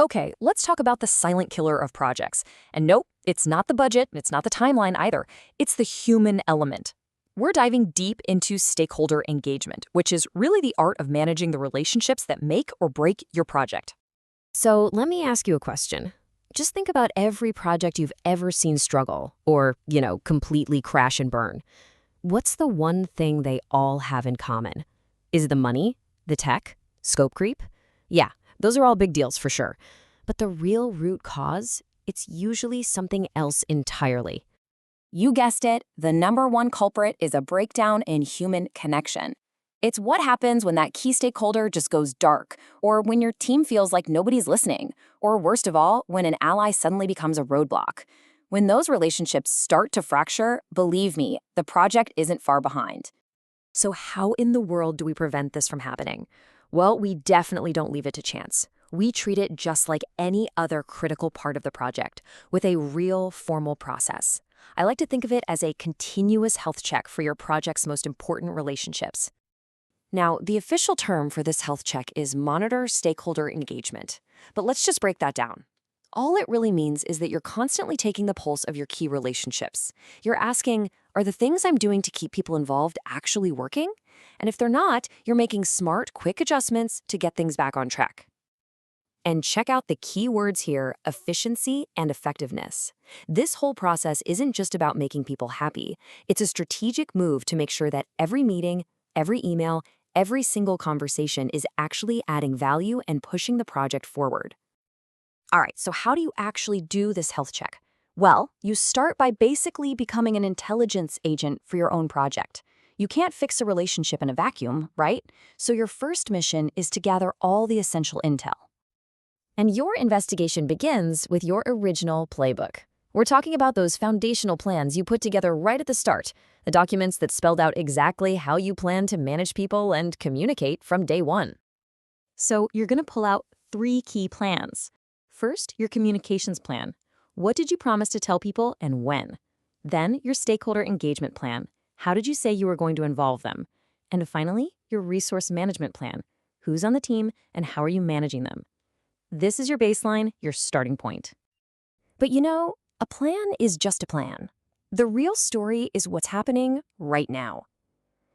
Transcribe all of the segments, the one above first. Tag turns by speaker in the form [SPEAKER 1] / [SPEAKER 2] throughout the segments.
[SPEAKER 1] Okay, let's talk about the silent killer of projects. And nope, it's not the budget, it's not the timeline either. It's the human element. We're diving deep into stakeholder engagement, which is really the art of managing the relationships that make or break your project.
[SPEAKER 2] So let me ask you a question. Just think about every project you've ever seen struggle or, completely crash and burn. What's the one thing they all have in common? Is it the money? The tech? Scope creep? Yeah, those are all big deals for sure. But the real root cause, it's usually something else entirely.
[SPEAKER 3] You guessed it, the number one culprit is a breakdown in human connection. It's what happens when that key stakeholder just goes dark, or when your team feels like nobody's listening, or worst of all, when an ally suddenly becomes a roadblock. When those relationships start to fracture, believe me, the project isn't far behind.
[SPEAKER 1] So how in the world do we prevent this from happening? Well, we definitely don't leave it to chance. We treat it just like any other critical part of the project, with a real formal process. I like to think of it as a continuous health check for your project's most important relationships. Now, the official term for this health check is Monitor Stakeholder Engagement. But let's just break that down. All it really means is that you're constantly taking the pulse of your key relationships. You're asking, are the things I'm doing to keep people involved actually working? And if they're not, you're making smart, quick adjustments to get things back on track. And check out the key words here, efficiency and effectiveness. This whole process isn't just about making people happy. It's a strategic move to make sure that every meeting, every email, every single conversation is actually adding value and pushing the project forward. All right, so how do you actually do this health check? Well, you start by basically becoming an intelligence agent for your own project. You can't fix a relationship in a vacuum, right? So your first mission is to gather all the essential intel.
[SPEAKER 2] And your investigation begins with your original playbook. We're talking about those foundational plans you put together right at the start, the documents that spelled out exactly how you plan to manage people and communicate from day one.
[SPEAKER 4] So you're going to pull out 3 key plans. First, your communications plan. What did you promise to tell people and when? Then, your stakeholder engagement plan. How did you say you were going to involve them? And finally, your resource management plan. Who's on the team and how are you managing them? This is your baseline, your starting point.
[SPEAKER 1] But a plan is just a plan. The real story is what's happening right now.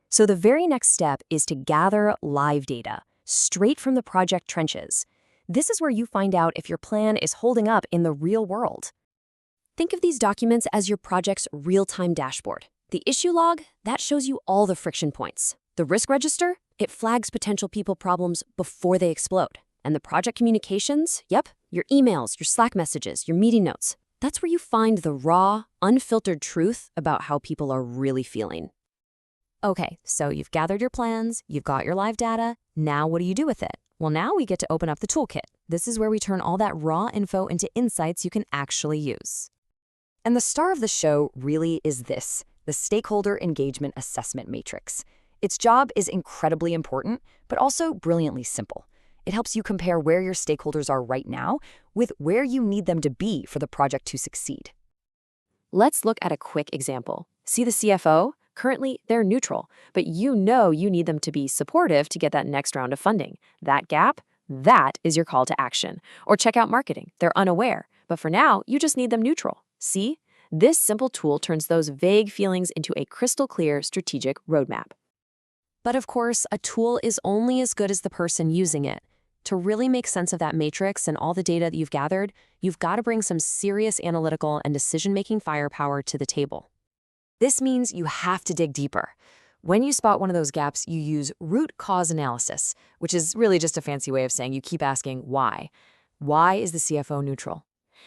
[SPEAKER 1] So the very next step is to gather live data, straight from the project trenches. This is where you find out if your plan is holding up in the real world. Think of these documents as your project's real-time dashboard. The issue log, that shows you all the friction points. The risk register, it flags potential people problems before they explode. And the project communications, yep, your emails, your Slack messages, your meeting notes. That's where you find the raw, unfiltered truth about how people are really feeling. Okay, so you've gathered your plans, you've got your live data. Now what do you do with it? Well, now we get to open up the toolkit. This is where we turn all that raw info into insights you can actually use. And the star of the show really is this, the Stakeholder Engagement Assessment Matrix. Its job is incredibly important, but also brilliantly simple. It helps you compare where your stakeholders are right now with where you need them to be for the project to succeed. Let's look at a quick example. See the CFO? Currently, they're neutral, but you need them to be supportive to get that next round of funding. That gap, that is your call to action. Or check out marketing. They're unaware, but for now, you just need them neutral. See? This simple tool turns those vague feelings into a crystal clear strategic roadmap. But of course, a tool is only as good as the person using it. To really make sense of that matrix and all the data that you've gathered, you've got to bring some serious analytical and decision-making firepower to the table. This means you have to dig deeper. When you spot one of those gaps, you use root cause analysis, which is really just a fancy way of saying you keep asking why. Why is the CFO neutral?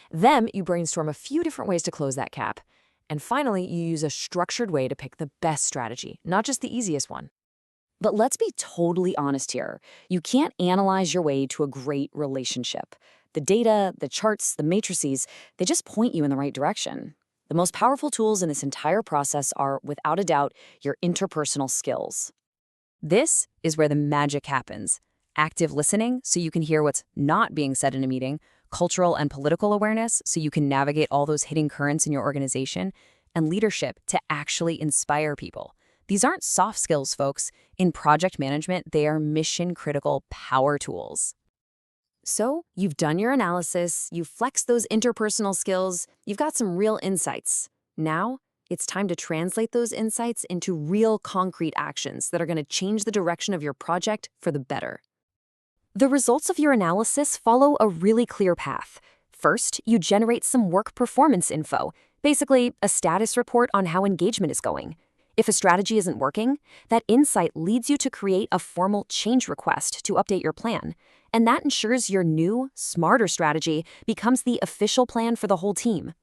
[SPEAKER 1] Then you brainstorm a few different ways to close that gap. And finally, you use a structured way to pick the best strategy, not just the easiest one.
[SPEAKER 3] But let's be totally honest here. You can't analyze your way to a great relationship. The data, the charts, the matrices, they just point you in the right direction. The most powerful tools in this entire process are, without a doubt, your interpersonal skills. This is where the magic happens. Active listening, so you can hear what's not being said in a meeting, cultural and political awareness, so you can navigate all those hidden currents in your organization, and leadership to actually inspire people. These aren't soft skills, folks. In project management, they are mission-critical power tools. So you've done your analysis, you've flexed those interpersonal skills, you've got some real insights. Now, it's time to translate those insights into real concrete actions that are going to change the direction of your project for the better.
[SPEAKER 1] The results of your analysis follow a really clear path. First, you generate some work performance info, basically a status report on how engagement is going. If a strategy isn't working, that insight leads you to create a formal change request to update your plan, and that ensures your new, smarter strategy becomes the official plan for the whole team.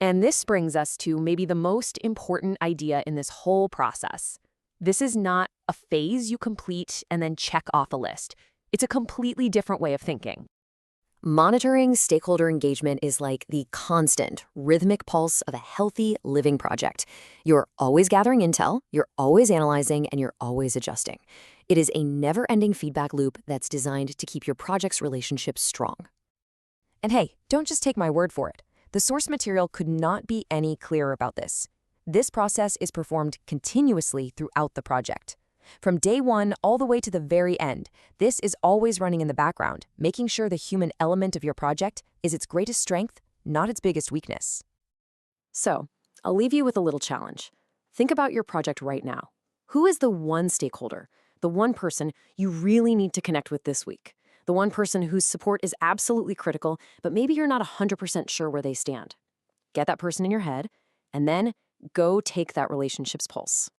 [SPEAKER 2] And this brings us to maybe the most important idea in this whole process. This is not a phase you complete and then check off a list. It's a completely different way of thinking.
[SPEAKER 1] Monitoring stakeholder engagement is like the constant, rhythmic pulse of a healthy, living project. You're always gathering intel, you're always analyzing, and you're always adjusting. It is a never-ending feedback loop that's designed to keep your project's relationships strong.
[SPEAKER 4] And hey, don't just take my word for it. The source material could not be any clearer about this. This process is performed continuously throughout the project. From day one all the way to the very end, this is always running in the background, making sure the human element of your project is its greatest strength, not its biggest weakness.
[SPEAKER 3] So, I'll leave you with a little challenge. Think about your project right now. Who is the one stakeholder, the one person you really need to connect with this week? The one person whose support is absolutely critical, but maybe you're not 100% sure where they stand. Get that person in your head, and then go take that relationship's pulse.